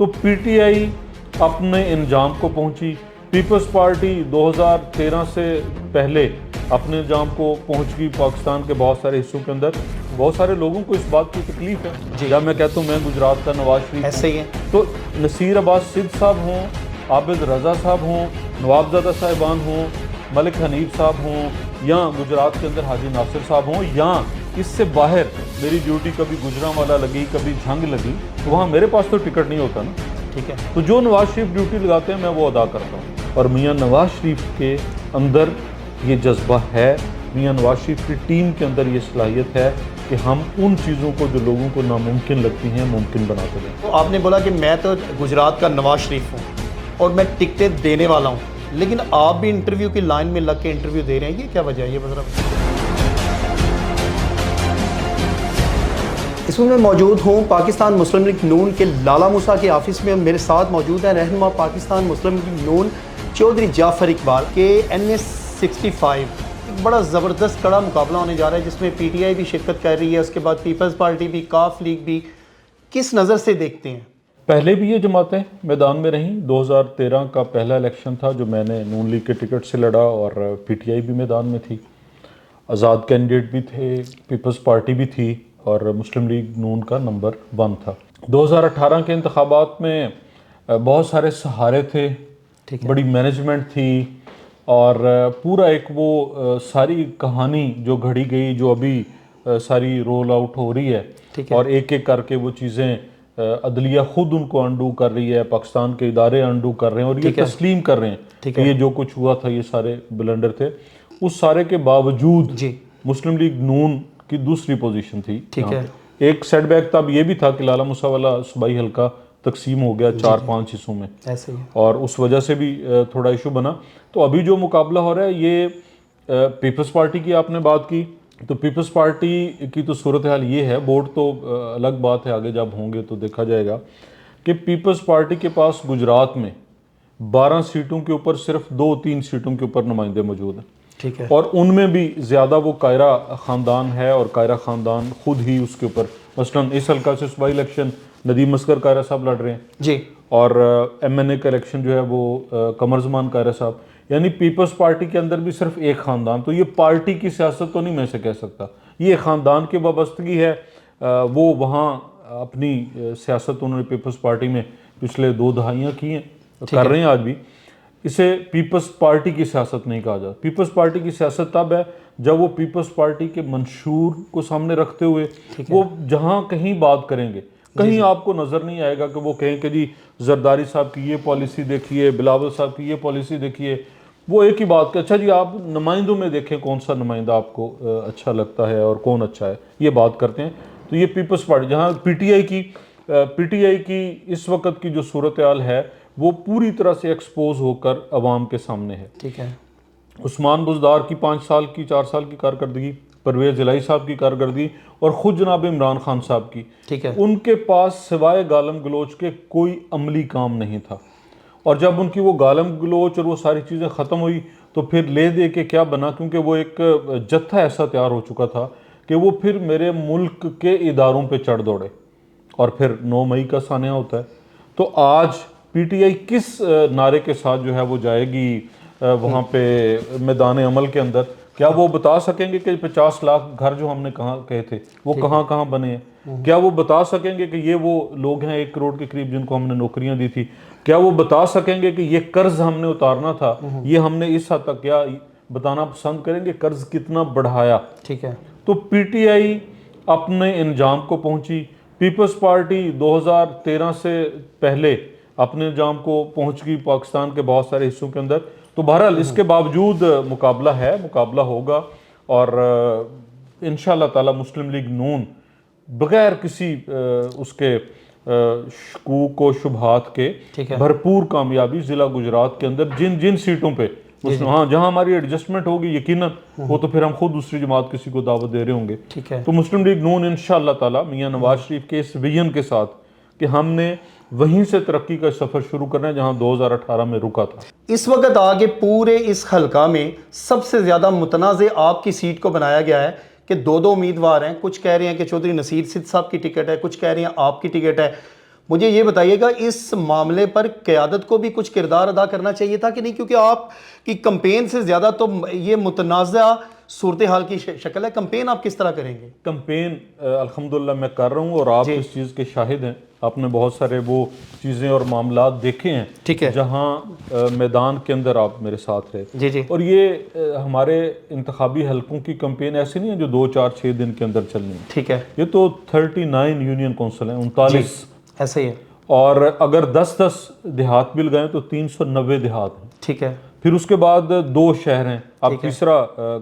तो पीटीआई अपने इंजाम को पहुंची। पीपल्स पार्टी 2013 से पहले अपने इंजाम को पहुंच गई पाकिस्तान के बहुत सारे हिस्सों के अंदर। बहुत सारे लोगों को इस बात की तकलीफ है। जब मैं कहता हूँ मैं गुजरात का नवाज शरीफ ऐसे ही है, तो नसीर अब्बास सिद्ध साहब हों, आबिद रज़ा साहब हों, नवाबजादा साहिबान हों, मलिक हनीफ साहब हों, या गुजरात के अंदर हाजी नासिर साहब हों, या इससे बाहर मेरी ड्यूटी कभी गुजरांवाला लगी, कभी झंग लगी, तो वहाँ मेरे पास तो टिकट नहीं होता ना। ठीक है, तो जो नवाज शरीफ ड्यूटी लगाते हैं मैं वो अदा करता हूँ। और मियाँ नवाज शरीफ के अंदर ये जज्बा है, मियाँ नवाज शरीफ की टीम के अंदर ये सलाहियत है कि हम उन चीज़ों को जो लोगों को नामुमकिन लगती हैं मुमकिन बनाते हैं। तो आपने बोला कि मैं तो गुजरात का नवाज शरीफ हूँ और मैं टिकटें देने वाला हूँ, लेकिन आप भी इंटरव्यू की लाइन में लग के इंटरव्यू दे रहे हैं, ये क्या वजह है? ये मतलब इस वक्त मैं मौजूद हूँ पाकिस्तान मुस्लिम लीग नून के लाला मूसा के ऑफिस में। मेरे साथ मौजूद है रहनुमा पाकिस्तान मुस्लिम लीग नून चौधरी जाफर इकबाल के NS 65। एक बड़ा ज़बरदस्त कड़ा मुकाबला होने जा रहा है जिसमें PTI भी शिरकत कर रही है, उसके बाद पीपल्स पार्टी भी, काफ लीग भी। किस नज़र से देखते हैं? पहले भी ये जमातें मैदान में रहीं। 2013 का पहला इलेक्शन था जो मैंने नून लीग के टिकट से लड़ा और PTI भी मैदान में थी, आज़ाद कैंडिडेट भी थे, पीपल्स पार्टी भी थी और मुस्लिम लीग नून का नंबर 1 था। 2018 के इंतखाबात में बहुत सारे सहारे थे, बड़ी मैनेजमेंट थी और पूरा एक वो सारी कहानी जो घड़ी गई, जो अभी सारी रोल आउट हो रही है और एक एक करके वो चीज़ें अदलिया खुद उनको अंडू कर रही है, पाकिस्तान के इदारे अंडू कर रहे हैं और ये तस्लीम कर रहे हैं कि ये जो कुछ हुआ था ये सारे ब्लंडर थे। उस सारे के बावजूद मुस्लिम लीग नून की दूसरी पोजीशन थी। ठीक है, एक सेटबैक तब ये भी था कि लाला मूसा वाला सूबाई हल्का तकसीम हो गया 4-5 हिस्सों में, ऐसे ही और उस वजह से भी थोड़ा इशू बना। तो अभी जो मुकाबला हो रहा है ये पीपल्स पार्टी की आपने बात की, तो पीपल्स पार्टी की तो सूरत हाल ये है, वोट तो अलग बात है, आगे जब होंगे तो देखा जाएगा कि पीपल्स पार्टी के पास गुजरात में 12 सीटों के ऊपर सिर्फ 2-3 सीटों के ऊपर नुमाइंदे मौजूद हैं। ठीक है, और उनमें भी ज़्यादा वो कायरा ख़ानदान है और कायरा ख़ानदान खुद ही उसके ऊपर, मसलन इस हल्का से सूबाई इलेक्शन नदीम असगर कायरा साहब लड़ रहे हैं जी, और MNA का इलेक्शन जो है वो कमरजमान कायरा साहब, यानी पीपल्स पार्टी के अंदर भी सिर्फ एक ख़ानदान। तो ये पार्टी की सियासत तो नहीं मैं से कह सकता, ये ख़ानदान की वाबस्तगी है। वो वहाँ अपनी सियासत उन्होंने पीपल्स पार्टी में पिछले 2 दहाइयाँ की हैं, कर रहे हैं आज भी। इसे पीपल्स पार्टी की सियासत नहीं कहा जाता। पीपल्स पार्टी की सियासत तब है जब वो पीपल्स पार्टी के मंशूर को सामने रखते हुए वो जहाँ कहीं बात करेंगे, कहीं आपको नज़र नहीं आएगा कि वो कहें कि जी जरदारी साहब की ये पॉलिसी देखिए, बिलावल साहब की ये पॉलिसी देखिए। वो एक ही बात कि अच्छा जी आप नुमाइंदों में देखें कौन सा नुमाइंदा आपको अच्छा लगता है और कौन अच्छा है, ये बात करते हैं। तो ये पीपल्स पार्टी, जहाँ पीटीआई की इस वक्त की जो सूरत हाल है वो पूरी तरह से एक्सपोज होकर अवाम के सामने है। ठीक है, उस्मान बुज़दार की 5 साल की 4 साल की कारकर्दगी, परवेज़ इलाही साहब की कारकर्दगी और ख़ुद जनाब इमरान खान साहब की, ठीक है, उनके पास सिवाय गालम गलोच के कोई अमली काम नहीं था। और जब उनकी वो गालम गलोच और वो सारी चीज़ें ख़त्म हुई तो फिर ले दे के क्या बना, क्योंकि वो एक जत्था ऐसा तैयार हो चुका था कि वो फिर मेरे मुल्क के इदारों पे चढ़ दौड़े और फिर 9 मई का सानिया होता है। तो आज पीटीआई किस नारे के साथ जो है वो जाएगी वहाँ पे मैदान अमल के अंदर? क्या वो बता सकेंगे कि 50 लाख घर जो हमने कहाँ कहे थे वो कहाँ कहाँ बने हैं? क्या वो बता सकेंगे कि ये वो लोग हैं 1 करोड़ के करीब जिनको हमने नौकरियां दी थी? क्या वो बता सकेंगे कि ये कर्ज हमने उतारना था, ये हमने इस हद तक, क्या बताना पसंद करेंगे कर्ज कितना बढ़ाया? ठीक है, तो पीटीआई अपने इंजाम को पहुंची। पीपल्स पार्टी 2013 से पहले अपने इंजाम को पहुंच गई पाकिस्तान के बहुत सारे हिस्सों के अंदर। तो बहरहाल इसके बावजूद मुकाबला है, मुकाबला होगा और इंशाअल्लाह ताला मुस्लिम लीग नून बगैर किसी उसके शकूक व शुबहात के भरपूर कामयाबी ज़िला गुजरात के अंदर जिन जिन सीटों पे हाँ जहाँ हमारी एडजस्टमेंट होगी यकीनन वो तो फिर हम खुद दूसरी जमात किसी को दावत दे रहे होंगे। ठीक है, तो मुस्लिम लीग नून इंशाअल्लाह ताला मियाँ नवाज शरीफ के इस विजन के साथ कि हमने वहीं से तरक्की का सफ़र शुरू करना है जहां 2018 में रुका था। इस वक्त आगे पूरे इस हल्का में सबसे ज़्यादा मुतनाज़ आपकी सीट को बनाया गया है कि 2 उम्मीदवार हैं। कुछ कह रहे हैं कि चौधरी नसीर सिद्ध साहब की टिकट है, कुछ कह रहे हैं आपकी टिकट है। मुझे ये बताइएगा इस मामले पर क़यादत को भी कुछ किरदार अदा करना चाहिए था कि नहीं, क्योंकि आपकी कंपेन से ज़्यादा तो ये मुतनाज़ा सूरत हाल की शक्ल है। कंपेन आप किस तरह करेंगे? कंपेन अल्हम्दुलिल्लाह मैं कर रहा हूँ और आप इस चीज़ के शाहिद हैं। आपने बहुत सारे वो चीज़ें और मामलात देखे हैं, ठीक है, जहाँ मैदान के अंदर आप मेरे साथ रहे। जी जी। और ये हमारे इंतखाबी हलकों की कंपेन ऐसी नहीं है जो 2 4 6 दिन के अंदर चलनी है। ठीक है, ये तो 39 यूनियन कौंसिल हैं, 39, ऐसे ही है। और अगर 10-10 देहात मिल गए तो 390 देहात हैं। ठीक है, फिर उसके बाद 2 शहर हैं, अब तीसरा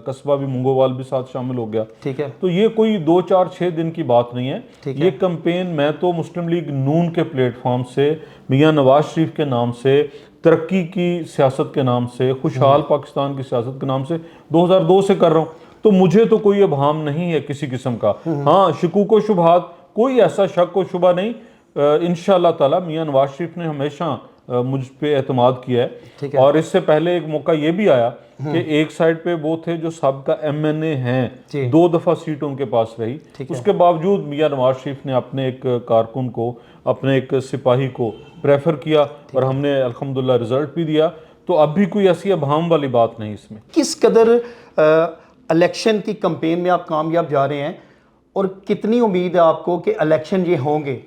कस्बा भी मुंगोवाल भी साथ शामिल हो गया। ठीक है, तो ये कोई 2 4 6 दिन की बात नहीं है। ठीक ये कंपेन मैं तो मुस्लिम लीग नून के प्लेटफॉर्म से, मियां नवाज शरीफ के नाम से, तरक्की की सियासत के नाम से, खुशहाल पाकिस्तान की सियासत के नाम से 2002 से कर रहा हूँ। तो मुझे तो कोई अभाम नहीं है किसी किस्म का। हाँ, शकूक व शुबहात, कोई ऐसा शक व शुबा नहीं। इंशाअल्लाह ताला मियां नवाज शरीफ ने हमेशा मुझ पे एतमाद किया है। और इससे पहले एक मौका ये भी आया कि एक साइड पे वो थे जो सबका MNA हैं, 2 दफ़ा सीट उनके पास रही। उसके बावजूद मियां नवाज शरीफ ने अपने एक कारकुन को, अपने एक सिपाही को प्रेफर किया और हमने अल्हम्दुलिल्लाह रिजल्ट भी दिया। तो अब भी कोई ऐसी अभाम वाली बात नहीं इसमें। किस कदर इलेक्शन की कंपेन में आप कामयाब जा रहे हैं और कितनी उम्मीद है आपको कि इलेक्शन ये होंगे?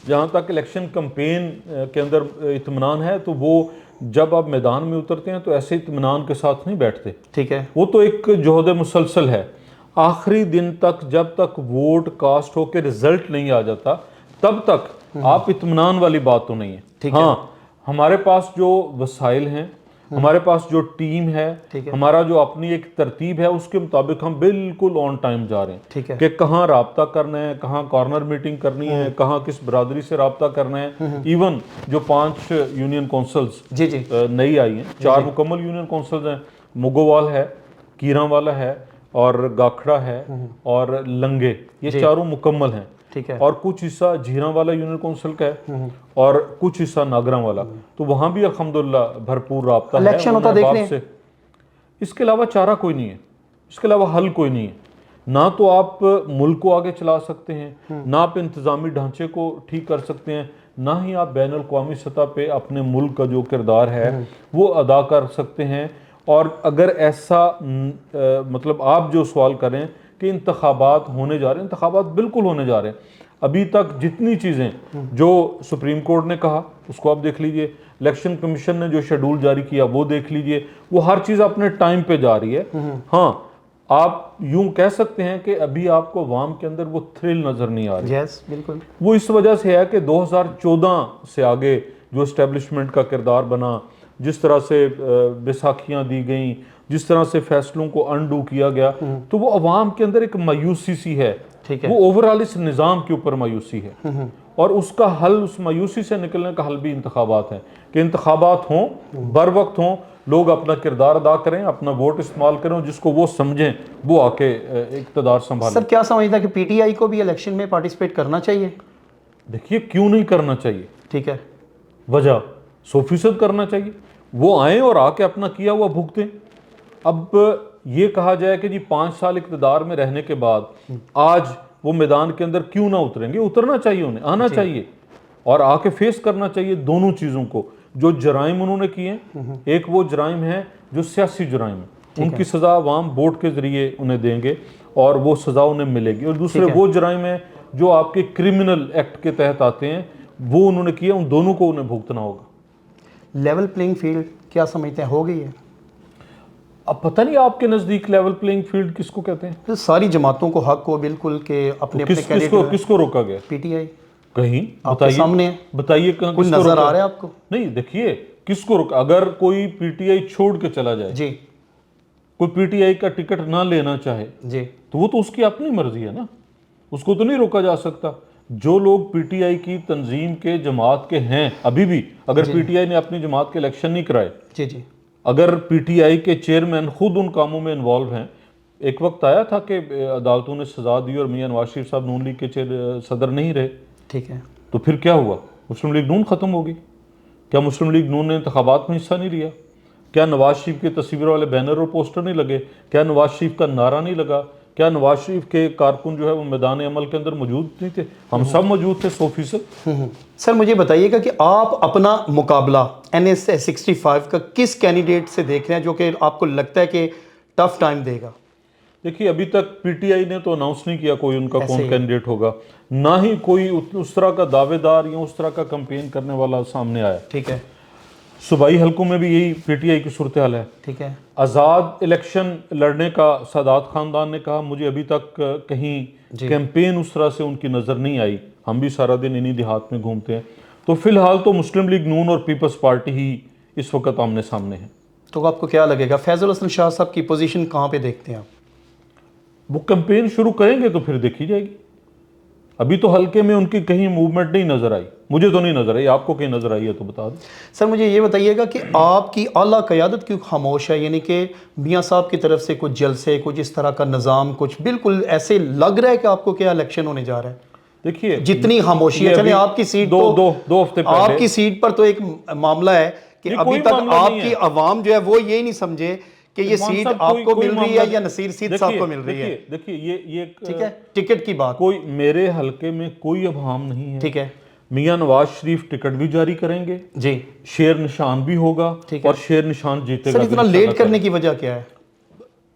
जहाँ तक इलेक्शन कंपेन के अंदर इत्मीनान है, तो वो जब आप मैदान में उतरते हैं तो ऐसे इत्मीनान के साथ नहीं बैठते। ठीक है, वो तो एक जोहद मुसलसल है। आखिरी दिन तक, जब तक वोट कास्ट होकर रिजल्ट नहीं आ जाता, तब तक आप इत्मीनान वाली बात तो नहीं है। हाँ, हमारे पास जो वसाइल हैं, हमारे पास जो टीम है, हमारा जो अपनी एक तरतीब है, उसके मुताबिक हम बिल्कुल ऑन टाइम जा रहे हैं। ठीक है, कि कहाँ राब्ता करना है, कहाँ कॉर्नर मीटिंग करनी है, कहाँ किस बरादरी से राब्ता करना है। इवन जो 5 यूनियन कौंसल्स जी जी नई आई हैं, 4 मुकम्मल यूनियन कौंसल्स हैं। मुगोवाल है, कीरांवाला है, और गाखड़ा है, और लंगे, ये चारों मुकम्मल हैं। ठीक है, और कुछ हिस्सा झीरांवाला यूनियन कौंसिल का है और कुछ हिस्सा नागरा वाला। तो वहां भी अल्हम्दुलिल्लाह भरपूर राब्ता है। इलेक्शन होता देख रहे हैं। इसके अलावा चारा कोई नहीं है, इसके अलावा हल कोई नहीं है। ना तो आप मुल्क को आगे चला सकते हैं, ना आप इंतजामी ढांचे को ठीक कर सकते हैं, ना ही आप बैनुल अक़वामी सतह पे अपने मुल्क का जो किरदार है वो अदा कर सकते हैं। और अगर ऐसा मतलब आप जो सवाल करें कि इंतखाबात होने जा रहे हैं, इंतखाबात बिल्कुल होने जा रहे हैं। अभी तक जितनी चीज़ें जो सुप्रीम कोर्ट ने कहा उसको आप देख लीजिए, इलेक्शन कमीशन ने जो शेड्यूल जारी किया वो देख लीजिए, वो हर चीज़ अपने टाइम पे जा रही है। हाँ, आप यूं कह सकते हैं कि अभी आपको अवाम के अंदर वो थ्रिल नज़र नहीं आ रही। यस, बिल्कुल। वो इस वजह से है कि 2014 से आगे जो इस्टेब्लिशमेंट का किरदार बना, जिस तरह से बैसाखियाँ दी गई, जिस तरह से फैसलों को अनडू किया गया, तो वो अवाम के अंदर एक मायूसी सी है। वो ओवरऑल इस निज़ाम के ऊपर मायूसी है, और उसका हल, उस मायूसी से निकलने का हल भी इंतखाबात है कि इंतखाबात हों, बर वक्त हों, लोग अपना किरदार अदा करें, अपना वोट इस्तेमाल करें, जिसको वो समझें वो आके इक़्तिदार संभालें। सर, क्या समझता है कि PTI को भी इलेक्शन में पार्टिसिपेट करना चाहिए? देखिए, क्यों नहीं करना चाहिए? ठीक है, वजह 100% करना चाहिए। वो आए और आके अपना किया हुआ भुगतें। अब ये कहा जाए कि जी 5 साल इक़्तिदार में रहने के बाद आज वो मैदान के अंदर क्यों ना उतरेंगे? उतरना चाहिए, उन्हें आना चाहिए और आके फेस करना चाहिए दोनों चीज़ों को। जो जराइम उन्होंने किए, एक वो जराइम है जो सियासी जराइम है, उनकी सज़ा अवाम वोट के ज़रिए उन्हें देंगे और वो सज़ा उन्हें मिलेगी। और दूसरे वो जराइम है जो आपके क्रिमिनल एक्ट के तहत आते हैं, वो उन्होंने किए, उन दोनों को उन्हें भुगतना होगा। लेवल प्लेइंग फील्ड क्या समझते हैं, हो गई है? अब पता नहीं आपके नज़दीक लेवल प्लेइंग फील्ड किसको कहते हैं? तो सारी जमातों को हक हो बिल्कुल के अपने तो अपने किसको रोका गया? PTI कहीं आपके सामने बताइए, कोई नजर आ रहा है आपको? नहीं, देखिए किसको रोका। अगर कोई PTI छोड़ के चला जाए जी, कोई PTI का टिकट ना लेना चाहे जी, तो वो तो उसकी अपनी मर्जी है ना, उसको तो नहीं रोका जा सकता। जो लोग PTI की तंजीम के जमात के हैं, अभी भी अगर PTI ने अपनी जमात के इलेक्शन नहीं कराए, जी जी, अगर PTI के चेयरमैन खुद उन कामों में इन्वॉल्व हैं, एक वक्त आया था कि अदालतों ने सजा दी और मियां नवाज शरीफ साहब नून लीग के सदर नहीं रहे, ठीक है, तो फिर क्या हुआ? मुस्लिम लीग नून ख़त्म होगी। क्या मुस्लिम लीग नून ने इंतखाबात में हिस्सा नहीं लिया? क्या नवाज शरीफ के तस्वीरों वाले बैनर और पोस्टर नहीं लगे? क्या नवाज शरीफ का नारा नहीं लगा? क्या नवाज शरीफ के कारकुन जो है वो मैदान अमल के अंदर मौजूद नहीं थे? हम सब मौजूद थे 100%। सर मुझे बताइएगा कि आप अपना मुकाबला NS 65 का किस कैंडिडेट से देख रहे हैं जो कि आपको लगता है कि टफ टाइम देगा? देखिए, अभी तक पीटीआई ने तो अनाउंस नहीं किया कोई उनका ऐसे कौन ही। कैंडिडेट होगा, ना ही कोई उस तरह का दावेदार या उस तरह का कैंपेन करने वाला सामने आया। ठीक है, सूबाई हलकों में भी यही पीटीआई की सूरत हाल है। ठीक है, आज़ाद इलेक्शन लड़ने का सादात खानदान ने कहा, मुझे अभी तक कहीं कैंपेन उस तरह से उनकी नज़र नहीं आई। हम भी सारा दिन इन्हीं देहात में घूमते हैं। तो फिलहाल तो मुस्लिम लीग नून और पीपल्स पार्टी ही इस वक्त आमने सामने है। तो आपको क्या लगेगा फैजल हसन शाह साहब की पोजीशन कहाँ पे देखते हैं आप? वो कैंपेन शुरू करेंगे तो फिर देखी जाएगी। अभी तो हल्के में उनकी कहीं मूवमेंट नहीं नजर आई, मुझे तो नहीं नजर आई। आपको कहीं नजर आई है तो बता दें। सर मुझे ये बताइएगा कि आपकी आला क़यादत क्यों खामोश है, यानी कि मियाँ साहब की तरफ से कुछ जलसे, कुछ इस तरह का निज़ाम, कुछ बिल्कुल ऐसे लग रहा है कि आपको क्या इलेक्शन होने जा रहा है? देखिए, जितनी खामोशी है, चले आपकी सीट दो हफ्ते पहले आपकी सीट पर तो एक मामला है कि ये अभी कोई तक मामला नहीं आपकी है। आवाम जो है वो ये नहीं समझे कि ये इरफान सीट साहब, आपको कोई मिल रही मामला है या नसीर सीद साहब को मिल रही है। देखिए, ये ठीक है, टिकट की बात। कोई मेरे हल्के में कोई अभाम नहीं है। ठीक है मियां नवाज शरीफ टिकट भी जारी करेंगे, जी, शेर निशान भी होगा ठीक है। और शेर निशान जीतेगा। सर इतना भी लेट इंशाल्लाह करने की वजह क्या है?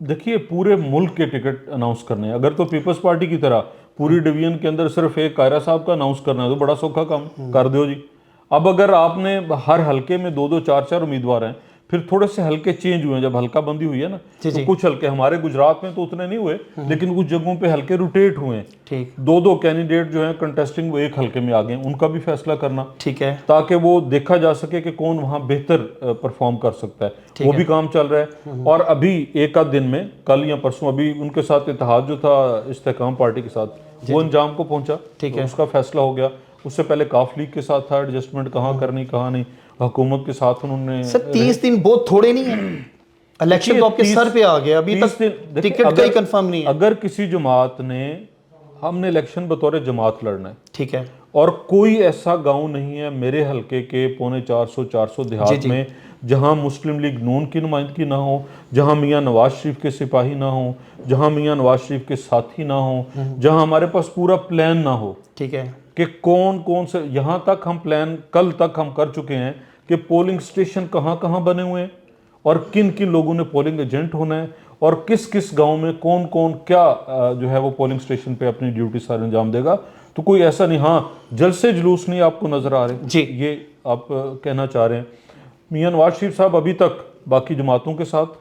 देखिए, पूरे मुल्क के टिकट अनाउंस करने हैं। अगर तो पीपल्स पार्टी की तरह पूरी डिवीजन के अंदर सिर्फ एक कायरा साहब का अनाउंस करना है तो बड़ा सौखा काम कर दो जी। अब अगर आपने हर हल्के में 2-2 4-4 उम्मीदवार हैं, फिर थोड़े से हल्के चेंज हुए हैं जब हल्का बंदी हुई है ना, जी, तो जी। कुछ हल्के हमारे गुजरात में तो उतने नहीं हुए, लेकिन कुछ जगहों पे हल्के रोटेट हुए हैं। ठीक, 2-2 कैंडिडेट जो हैं कंटेस्टिंग वो एक हल्के में आ गए, उनका भी फैसला करना, ठीक है, ताकि वो देखा जा सके कि कौन वहाँ बेहतर परफॉर्म कर सकता है। वो भी काम चल रहा है। और अभी एक आध दिन में, कल या परसों, अभी उनके साथ इत्तेहाद जो था इस्तेकाम पार्टी के साथ, वो अंजाम को पहुंचा। ठीक तो है। उसका फैसला हो गया। उससे पहले काफ लीग के साथ था एडजस्टमेंट, कहाँ करनी कहाँ नहीं। हुकूमत के साथ उन्होंने सर 30 दिन बहुत थोड़े नहीं है। इलेक्शन तो आपके सर पे आ गया, अभी तक टिकट का ही कंफर्म नहीं है। अगर किसी जमात ने, हमने इलेक्शन बतौर जमात लड़ना है, ठीक है, और कोई ऐसा गांव नहीं है मेरे हलके के 350-400 देहात में जहां मुस्लिम लीग नून की नुमाइंदगी ना हो, जहां मियां नवाज शरीफ के सिपाही ना हो, जहां मियां नवाज शरीफ के साथी ना हो, जहां हमारे पास पूरा प्लान ना हो ठीक है, कि कौन कौन से, यहाँ तक हम प्लान कल तक हम कर चुके हैं कि पोलिंग स्टेशन कहाँ कहाँ बने हुए हैं और किन किन लोगों ने पोलिंग एजेंट होना है और किस किस गांव में कौन कौन क्या जो है वो पोलिंग स्टेशन पे अपनी ड्यूटी सारे अंजाम देगा। तो कोई ऐसा नहीं, हाँ जलसे जुलूस नहीं आपको नजर आ रहे जी, ये आप कहना चाह रहे हैं। मियां नवाज शरीफ साहब अभी तक बाकी जमातों के साथ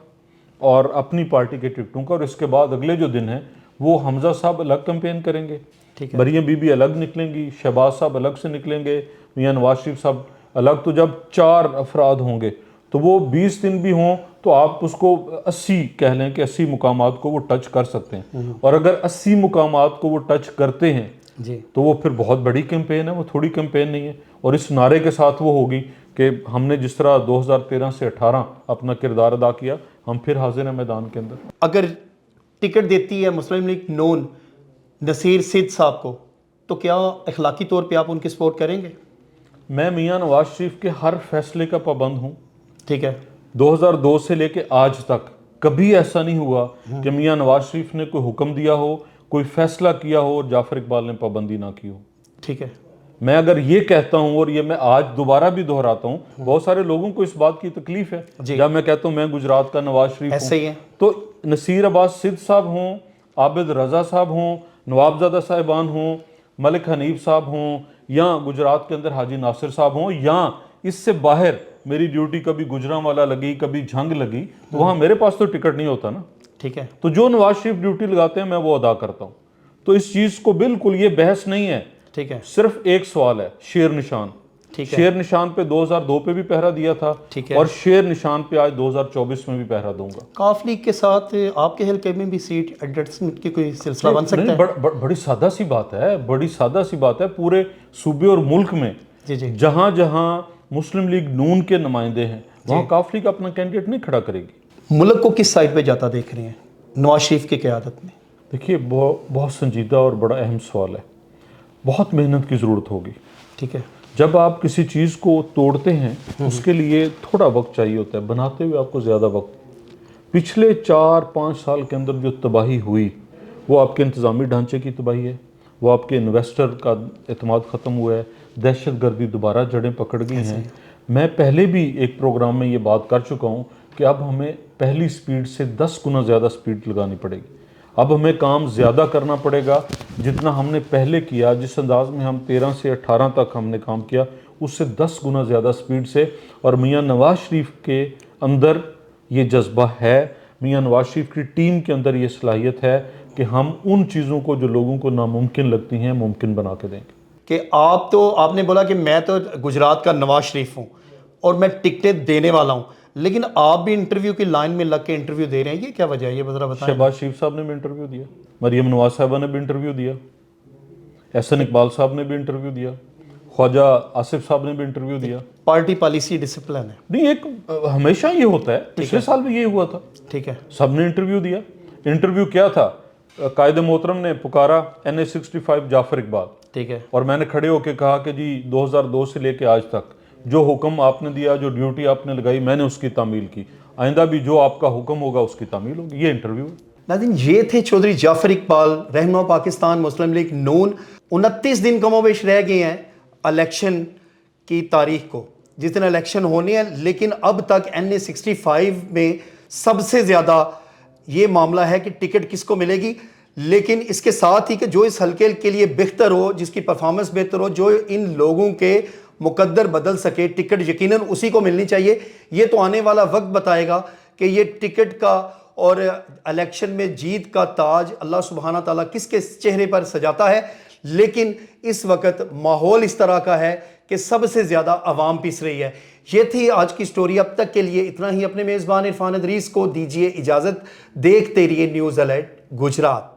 और अपनी पार्टी के टिकटों का, और इसके बाद अगले जो दिन है वो हमजा साहब अलग कैंपेन करेंगे, ठीक है, मरियम बीबी अलग निकलेंगी, शहबाज साहब अलग से निकलेंगे, मियां नवाज शरीफ साहब अलग। तो जब 4 अफराद होंगे तो वो 20 दिन भी हों तो आप उसको 80 कह लें कि 80 मुकामात को वो टच कर सकते हैं। और अगर 80 मुकामात को वो टच करते हैं जी, तो वो फिर बहुत बड़ी कैंपेन है, वो थोड़ी कैंपेन नहीं है। और इस नारे के साथ वो होगी कि हमने जिस तरह 2013 से 18 अपना किरदार अदा किया, हम फिर हाजिर हैं मैदान के अंदर। अगर टिकट देती है मुस्लिम लीग नून नसीर सिद्ध साहब को, तो क्या अखलाकी तौर पे आप उनकी सपोर्ट करेंगे? मैं मियां नवाज शरीफ के हर फैसले का पाबंद हूँ। ठीक है, 2002 से लेके आज तक कभी ऐसा नहीं हुआ कि मियां नवाज शरीफ ने कोई हुक्म दिया हो, कोई फैसला किया हो और जाफर इकबाल ने पाबंदी ना की हो। ठीक है, मैं अगर ये कहता हूं, और ये मैं आज दोबारा भी दोहराता हूं, बहुत सारे लोगों को इस बात की तकलीफ है जब मैं कहता हूं मैं गुजरात का नवाज शरीफ ऐसे ही हूं। है। तो नसीर अब्बास सिद्ध साहब हों, आबिद रजा साहब हों, नवाबजादा साहिबान हों, मलिक हनीफ साहब हों, या गुजरात के अंदर हाजी नासिर साहब हों, या इससे बाहर मेरी ड्यूटी कभी गुजरांवाला लगी, कभी झंग लगी, तो वहां मेरे पास तो टिकट नहीं होता ना। ठीक है, तो जो नवाज शरीफ ड्यूटी लगाते हैं मैं वो अदा करता हूं। तो इस चीज को बिल्कुल, ये बहस नहीं है, ठीक है, सिर्फ एक सवाल है, शेर निशान। ठीक है, शेर निशान पे 2002 पे भी पहरा दिया था, ठीक है, और शेर निशान पे आज 2024 में भी पहरा दूंगा। काफ लीग के साथ आपके हल्के में भी सीट एडजस्टमेंट की कोई सिलसिला बन सकता नहीं, है? बड़ी सादा सी बात है, बड़ी सादा सी बात है। पूरे सूबे और मुल्क में जी जी, जहां जहां मुस्लिम लीग नून के नुमाइंदे हैं वहां काफ लीग अपना कैंडिडेट नहीं खड़ा करेगी। मुल्क को किस साइड पे जाता देख रहे हैं नवाज शरीफ की क़यादत में? देखिए, बहुत संजीदा और बड़ा अहम सवाल है। बहुत मेहनत की ज़रूरत होगी। ठीक है, जब आप किसी चीज़ को तोड़ते हैं उसके लिए थोड़ा वक्त चाहिए होता है, बनाते हुए आपको ज़्यादा वक्त। पिछले 4-5 साल के अंदर जो तबाही हुई वो आपके इंतज़ामी ढांचे की तबाही है, वो आपके इन्वेस्टर का एतमाद ख़त्म हुआ है, दहशत गर्दी दोबारा जड़ें पकड़ गई हैं। मैं पहले भी एक प्रोग्राम में ये बात कर चुका हूँ कि अब हमें पहली स्पीड से 10 गुना ज़्यादा स्पीड लगानी पड़ेगी। अब हमें काम ज़्यादा करना पड़ेगा, जितना हमने पहले किया, जिस अंदाज में हम 13 से 18 तक हमने काम किया, उससे 10 गुना ज़्यादा स्पीड से। और मियाँ नवाज शरीफ के अंदर ये जज्बा है, मियाँ नवाज शरीफ की टीम के अंदर ये सलाहियत है कि हम उन चीज़ों को जो लोगों को नामुमकिन लगती हैं मुमकिन बना के देंगे। कि आपने बोला कि मैं तो गुजरात का नवाज शरीफ हूँ और मैं टिकटें देने वाला हूँ, लेकिन आप भी इंटरव्यू की लाइन में लग के इंटरव्यू दे रहे हैं, ये क्या वजह है, ये ज़रा बताएं। शहबाज शरीफ साहब ने भी इंटरव्यू दिया, मरियम नवाज साहबा ने भी इंटरव्यू दिया, एहसन इकबाल साहब ने भी इंटरव्यू दिया, ख्वाजा आसिफ साहब ने भी इंटरव्यू दिया। पार्टी पॉलिसी डिसिप्लिन है। नहीं, एक हमेशा ये होता है, पिछले साल भी ये हुआ था, ठीक है, सबने इंटरव्यू दिया। इंटरव्यू क्या था, कायदे मोहतरम ने पुकारा NA65 जाफर इकबाल, ठीक है, और मैंने खड़े होकर कहा कि जी 2002 से लेके आज तक जो हुक्म आपने दिया, जो ड्यूटी आपने लगाई, मैंने उसकी तामील की, आइंदा भी जो आपका हुक्म होगा उसकी तामील होगी। ये इंटरव्यू है। नाज़रीन, ये थे चौधरी जाफर इकबाल, रहनुमा पाकिस्तान मुस्लिम लीग नून। 29 दिन कमोबेश रह गए हैं इलेक्शन की तारीख को, जिस दिन इलेक्शन होने हैं, लेकिन अब तक NA65 में सबसे ज़्यादा ये मामला है कि टिकट किसको मिलेगी। लेकिन इसके साथ ही कि जो इस हल्के के लिए बेहतर हो, जिसकी परफॉर्मेंस बेहतर हो, जो इन लोगों के मुकद्दर बदल सके, टिकट यकीनन उसी को मिलनी चाहिए। ये तो आने वाला वक्त बताएगा कि ये टिकट का और इलेक्शन में जीत का ताज अल्लाह सुब्हाना ताला किसके चेहरे पर सजाता है। लेकिन इस वक्त माहौल इस तरह का है कि सबसे ज़्यादा आवाम पिस रही है। ये थी आज की स्टोरी। अब तक के लिए इतना ही। अपने मेज़बान इरफान अदरीस को दीजिए इजाज़त। देखते रहिए न्यूज़ अलर्ट गुजरात।